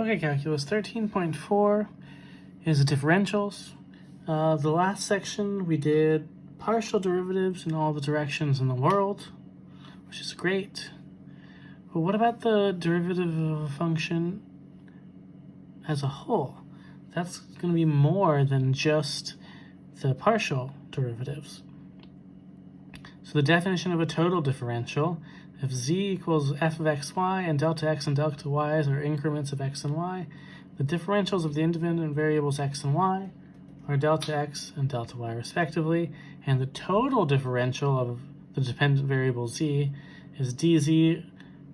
Okay, Calculus 13.4 is differentials. The last section we did partial derivatives in all the directions in the world, which is great. But what about the derivative of a function as a whole? That's going to be more than just the partial derivatives. So the definition of a total differential, if z equals f of xy and delta x and delta y's are increments of x and y, the differentials of the independent variables x and y are delta x and delta y respectively, and the total differential of the dependent variable z is dz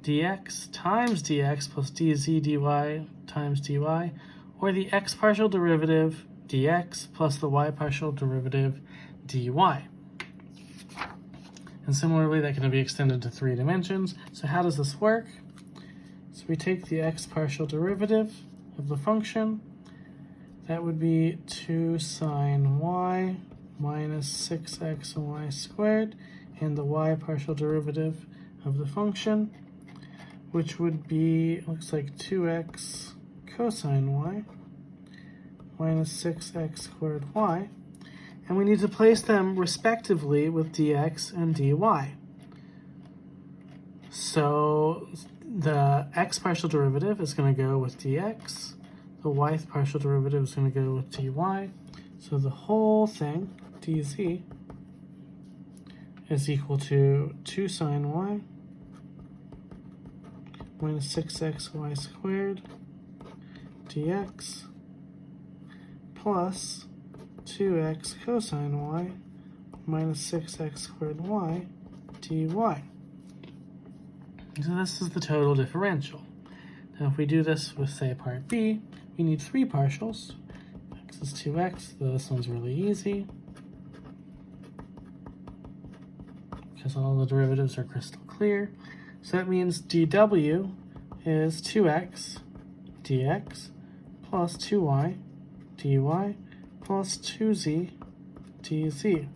dx times dx plus dz dy times dy, or the x partial derivative dx plus the y partial derivative dy. And similarly, that can be extended to 3 dimensions. So how does this work? So we take the x partial derivative of the function. That would be 2 sine y minus 6xy squared, and the y partial derivative of the function, which would be, looks like 2x cosine y minus 6x squared y. And we need to place them respectively with dx and dy. So the x partial derivative is going to go with dx, the y partial derivative is going to go with dy. So the whole thing, dz, is equal to 2 sine y minus 6xy squared dx plus 2x cosine y minus 6x squared y dy. So this is the total differential. Now if we do this with, say, part B, we need 3 partials. X is 2x, though this one's really easy because all the derivatives are crystal clear. So that means dw is 2x dx plus 2y dy plus 2z dz.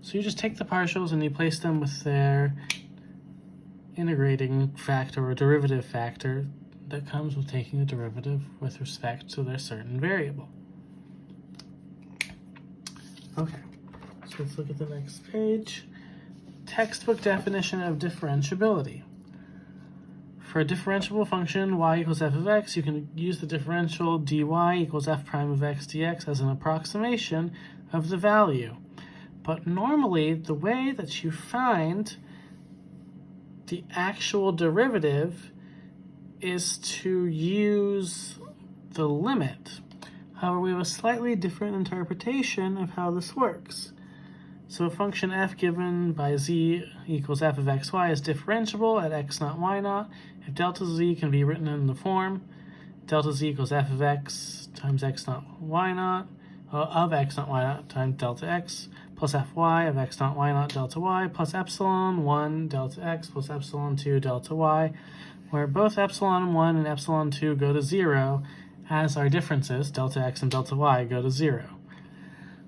So you just take the partials and you place them with their integrating factor or derivative factor that comes with taking the derivative with respect to their certain variable. Okay, so let's look at the next page. Textbook definition of differentiability. For a differentiable function, y equals f of x, you can use the differential dy equals f prime of x dx as an approximation of the value. But normally, the way that you find the actual derivative is to use the limit. However, we have a slightly different interpretation of how this works. So a function f given by z equals f of xy is differentiable at x naught y naught if delta z can be written in the form delta z equals f of x times x naught y naught of x naught y naught times delta x plus fy of x naught y naught delta y plus epsilon 1 delta x plus epsilon 2 delta y, where both epsilon 1 and epsilon 2 go to 0 as our differences, delta x and delta y, go to 0.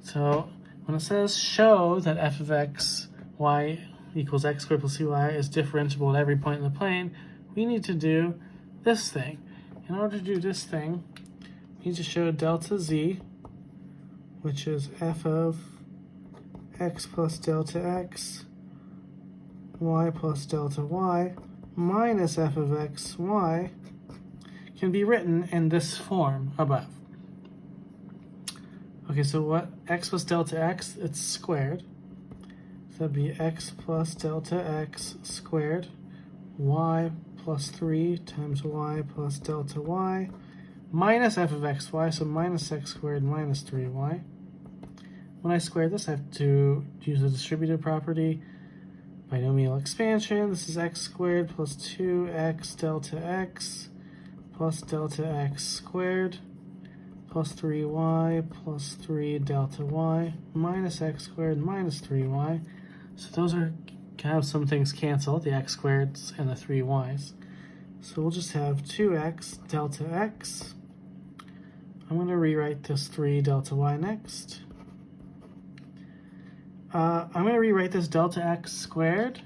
So when it says show that f of x y equals x squared plus cy is differentiable at every point in the plane, we need to do this thing. In order to do this thing, we need to show delta z, which is f of x plus delta x, y plus delta y, minus f of x, y, can be written in this form above. Okay, so what x plus delta x, it's squared. So that'd be x plus delta x squared, y plus 3 times y plus delta y, minus f of xy, so minus x squared minus 3y. When I square this, I have to use the distributive property, binomial expansion. This is x squared plus 2x delta x plus delta x squared plus 3y plus 3 delta y minus x squared minus 3y. So those are can have some things cancel, the x squareds and the 3y's. So we'll just have 2x delta x. I'm going to rewrite this 3 delta y next. I'm going to rewrite this delta x squared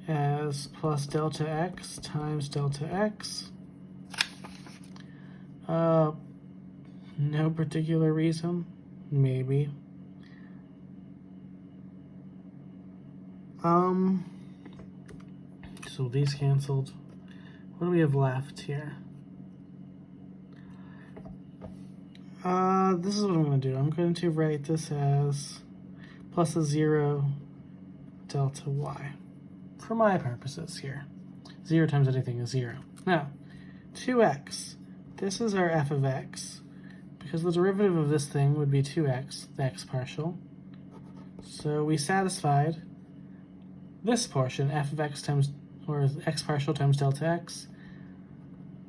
as plus delta x times delta x No particular reason. Maybe. So these canceled. What do we have left here? This is what I'm going to do. I'm going to write this as plus a 0 delta y for my purposes here. 0 times anything is 0. Now, 2x. This is our f of x, because the derivative of this thing would be 2x, the x partial. So we satisfied this portion, f of x times, or x partial times delta x.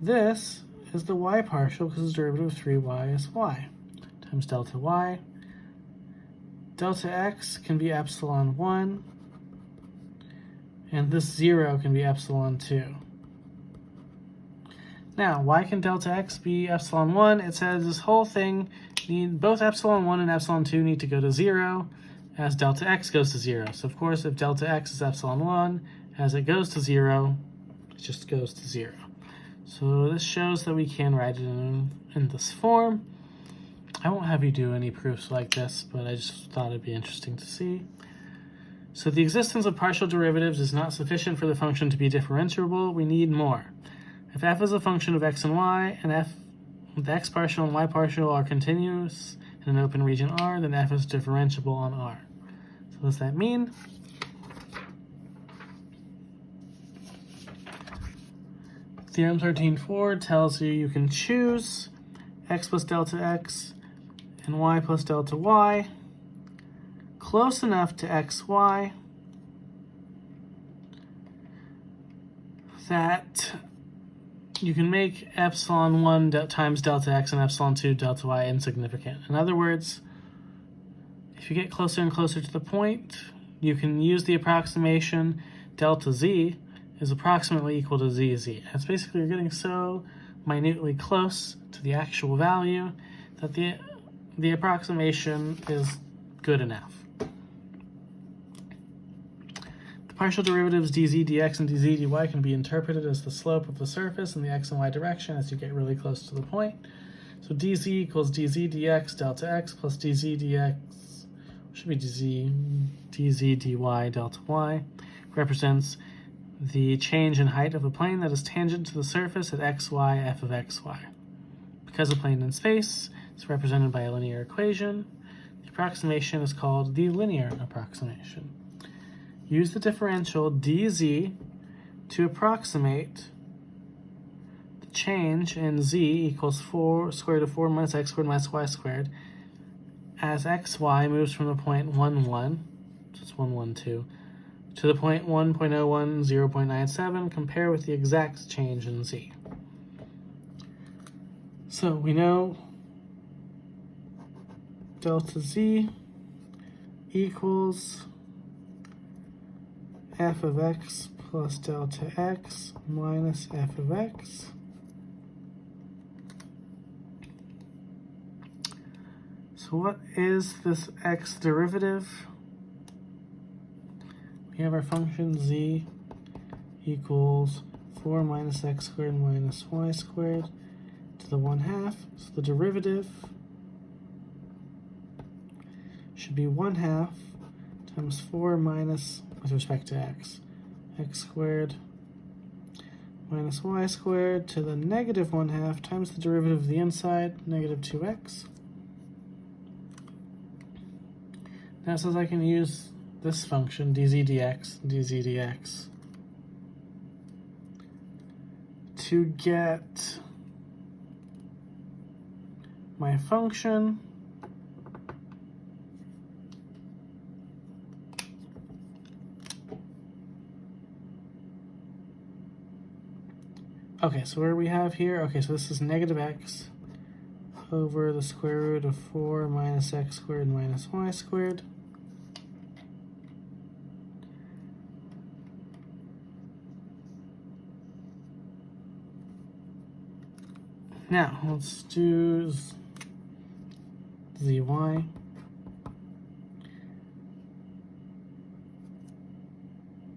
This is the y partial, because the derivative of 3y is y, times delta y. Delta x can be epsilon 1, and this 0 can be epsilon 2. Now, why can delta x be epsilon 1? It says this whole thing, both epsilon 1 and epsilon 2 need to go to 0, as delta x goes to 0. So of course, if delta x is epsilon 1, as it goes to 0, it just goes to 0. So this shows that we can write it in this form. I won't have you do any proofs like this, but I just thought it'd be interesting to see. So the existence of partial derivatives is not sufficient for the function to be differentiable. We need more. If f is a function of x and y, and the x partial and y partial are continuous in an open region R, then f is differentiable on R. So what does that mean? Theorem 13.4 tells you can choose x plus delta x and y plus delta y close enough to xy that you can make epsilon 1 times delta x and epsilon 2 delta y insignificant. In other words, if you get closer and closer to the point, you can use the approximation delta z is approximately equal to zz. That's basically you're getting so minutely close to the actual value that the approximation is good enough. The partial derivatives dz dx and dz dy can be interpreted as the slope of the surface in the x and y direction as you get really close to the point. So dz equals dz dx delta x plus dz dx, should be dz dy delta y, represents the change in height of a plane that is tangent to the surface at xy f of xy. Because a plane in space is represented by a linear equation, the approximation is called the linear approximation. Use the differential dz to approximate the change in z equals 4 square root of 4 minus x squared minus y squared as xy moves from the point 1, 1, so it's 1, 1, 2, to the point 1.01, 0.97, compare with the exact change in z. So we know delta z equals f of x plus delta x minus f of x. So what is this x derivative? We have our function z equals 4 minus x squared minus y squared to the 1/2. So the derivative should be 1/2 times 4 minus, with respect to x squared minus y squared to the negative 1/2 times the derivative of the inside, negative 2x. Now it says I can use this function, dz dx, to get my function okay, so where we have here, okay, so this is negative x over the square root of 4 minus x squared minus y squared. Now, let's do zy